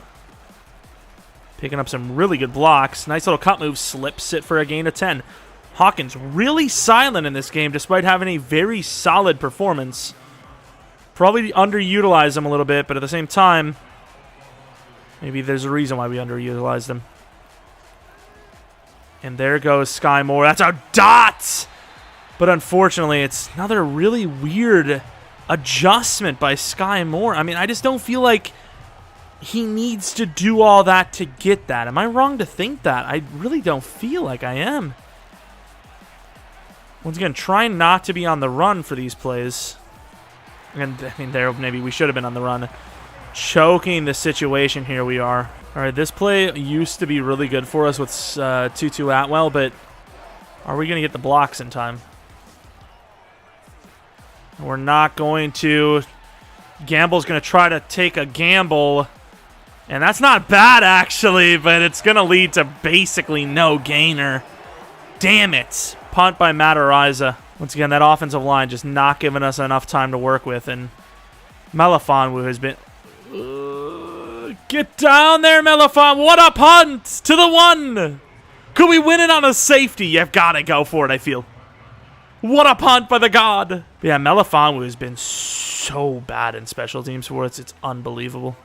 Picking up some really good blocks. Nice little cut move. Slips it for a gain of 10. Hawkins really silent in this game despite having a very solid performance. Probably underutilized him a little bit, but at the same time, maybe there's a reason why we underutilized him. And there goes Sky Moore. That's a dot! But unfortunately, it's another really weird adjustment by Sky Moore. I mean, I just don't feel like he needs to do all that to get that. Am I wrong to think that? I really don't feel like I am. Once again, trying not to be on the run for these plays. And, I mean, there maybe we should have been on the run. Choking the situation, here we are. All right, this play used to be really good for us with Tutu Atwell, but are we going to get the blocks in time? We're not going to. Gamble's going to try to take a gamble. And that's not bad, actually, but it's going to lead to basically no gainer. Damn it. Punt by Matt Corral. Once again, that offensive line just not giving us enough time to work with. And Melifonwu has been... get down there, Melifon. What a punt to the one. Could we win it on a safety? You've got to go for it, I feel. What a punt by the god. But yeah, Melifonwu has been so bad in special teams for us. It's unbelievable.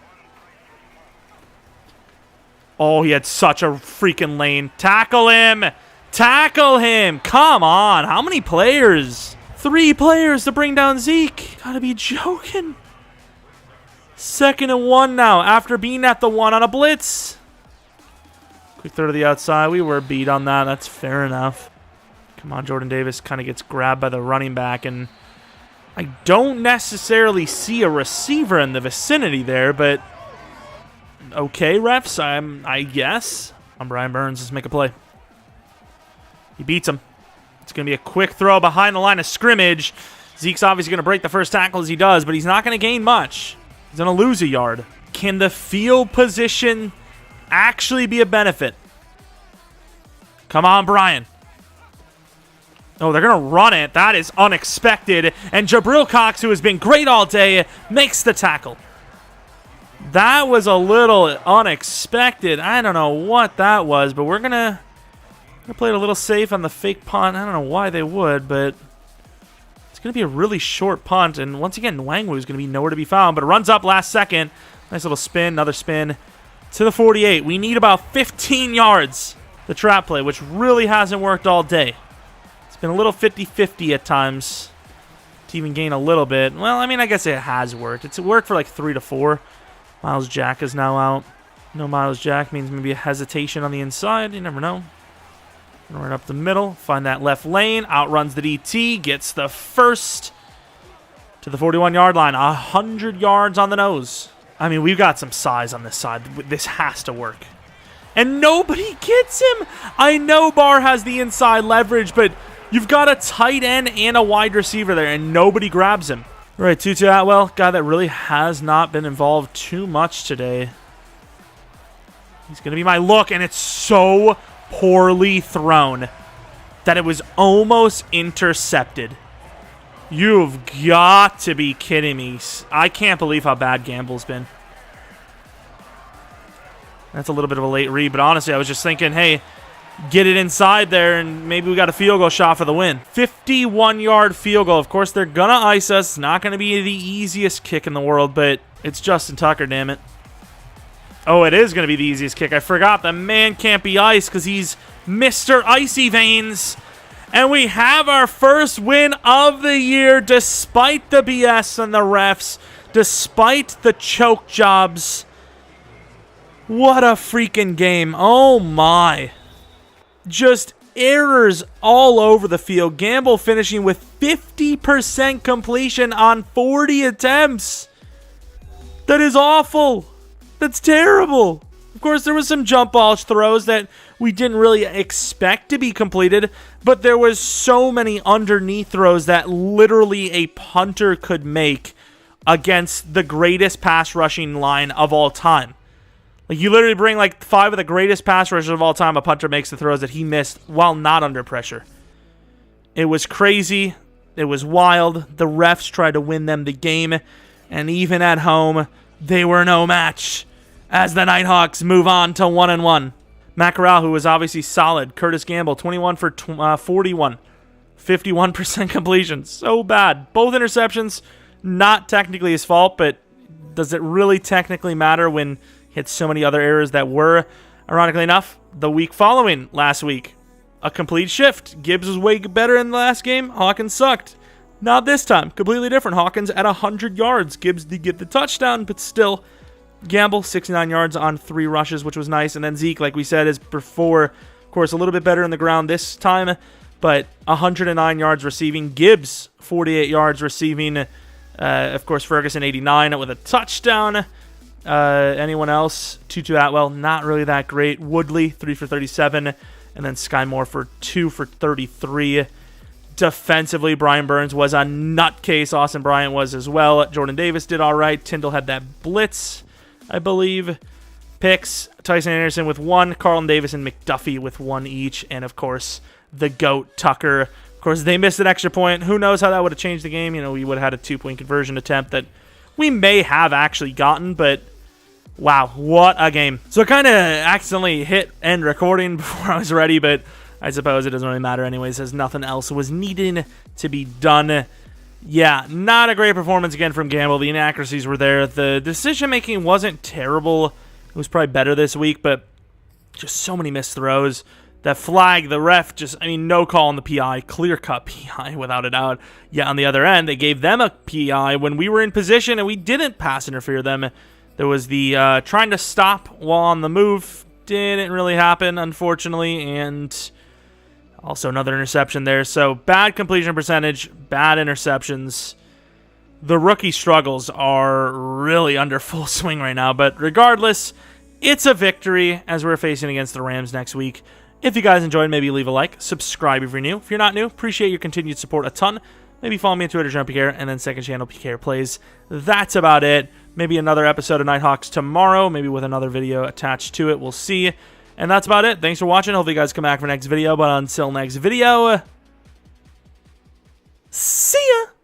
Oh, he had such a freaking lane. Tackle him. Tackle him. Come on. How many players? 3 players to bring down Zeke. Gotta be joking. 2nd and 1 now after being at the 1 on a blitz. Quick throw to the outside. We were beat on that. That's fair enough. Come on, Jordan Davis kind of gets grabbed by the running back, and I don't necessarily see a receiver in the vicinity there, but okay, refs, I guess. I'm Brian Burns. Let's make a play. He beats him. It's going to be a quick throw behind the line of scrimmage. Zeke's obviously going to break the first tackle as he does, but he's not going to gain much. He's going to lose a yard. Can the field position actually be a benefit? Come on, Brian. Oh, they're going to run it. That is unexpected. And Jabril Cox, who has been great all day, makes the tackle. That was a little unexpected. I don't know what that was, but we're going to play it a little safe on the fake punt. I don't know why they would, but it's going to be a really short punt. And once again, Nwangwu is going to be nowhere to be found, but it runs up last second. Nice little spin, another spin to the 48. We need about 15 yards. The trap play, which really hasn't worked all day. It's been a little 50-50 at times to even gain a little bit. Well, I mean, I guess it has worked. It's worked for like 3 to 4. Miles Jack is now out. No Miles Jack means maybe a hesitation on the inside. You never know. Right up the middle. Find that left lane. Outruns the DT. Gets the first to the 41-yard line. 100 yards on the nose. I mean, we've got some size on this side. This has to work. And nobody gets him. I know Barr has the inside leverage, but you've got a tight end and a wide receiver there, and nobody grabs him. All right, Tutu Atwell, guy that really has not been involved too much today. He's going to be my look, and it's so poorly thrown that it was almost intercepted. You've got to be kidding me. I can't believe how bad Gamble's been. That's a little bit of a late read, but honestly, I was just thinking, hey, get it inside there, and maybe we got a field goal shot for the win. 51-yard field goal. Of course, they're going to ice us. It's not going to be the easiest kick in the world, but it's Justin Tucker, damn it. Oh, it is going to be the easiest kick. I forgot the man can't be iced because he's Mr. Icy Veins. And we have our first win of the year despite the BS and the refs, despite the choke jobs. What a freaking game. Oh, my. Just errors all over the field. Gamble finishing with 50% completion on 40 attempts. That is awful. That's terrible. Of course, there was some jump ball throws that we didn't really expect to be completed, but there was so many underneath throws that literally a punter could make against the greatest pass rushing line of all time. Like, you literally bring like 5 of the greatest pass rushers of all time, a punter makes the throws that he missed while not under pressure. It was crazy. It was wild. The refs tried to win them the game, and even at home, they were no match as the Nighthawks move on to 1-1. Matt Corral, who was obviously solid. Curtis Gamble, 21 for 41. 51% completion. So bad. Both interceptions, not technically his fault, but does it really technically matter when he had so many other errors that were, ironically enough, the week following last week? a complete shift. Gibbs was way better in the last game. Hawkins sucked. Not this time. Completely different. Hawkins at 100 yards. Gibbs did get the touchdown, but still. Gamble, 69 yards on 3 rushes, which was nice. And then Zeke, like we said, is before, of course, a little bit better in the ground this time, but 109 yards receiving. Gibbs, 48 yards receiving. Of course, Ferguson, 89 with a touchdown. Anyone else? Tutu Atwell, not really that great. Woodley, 3 for 37. And then Sky Moore for 2 for 33. Defensively, Brian Burns was a nutcase. Austin Bryant was as well. Jordan Davis did all right. Tyndall had that blitz, I believe. Picks, Tyson Anderson with 1. Carlton Davis and McDuffie with 1 each. And, of course, the GOAT, Tucker. Of course, they missed an extra point. Who knows how that would have changed the game? You know, we would have had a 2-point conversion attempt that we may have actually gotten, but wow, what a game. So I kind of accidentally hit end recording before I was ready, but I suppose it doesn't really matter anyways, as nothing else was needing to be done. Yeah, not a great performance again from Gamble. The inaccuracies were there. The decision-making wasn't terrible. It was probably better this week, but just so many missed throws. That flag, the ref, no call on the PI. Clear-cut PI, without a doubt. Yet on the other end, they gave them a PI when we were in position and we didn't pass interfere them. There was the trying to stop while on the move. Didn't really happen, unfortunately, and also another interception there. So bad completion percentage, bad interceptions. The rookie struggles are really under full swing right now, but regardless, it's a victory as we're facing against the Rams next week. If you guys enjoyed, maybe leave a like, subscribe if you're new. If you're not new, appreciate your continued support a ton. Maybe follow me on Twitter, Jeromepkr, and then second channel, PKR Plays. That's about it. Maybe another episode of Nighthawks tomorrow, maybe with another video attached to it. We'll see. And that's about it. Thanks for watching. Hopefully you guys come back for next video. But until next video, see ya!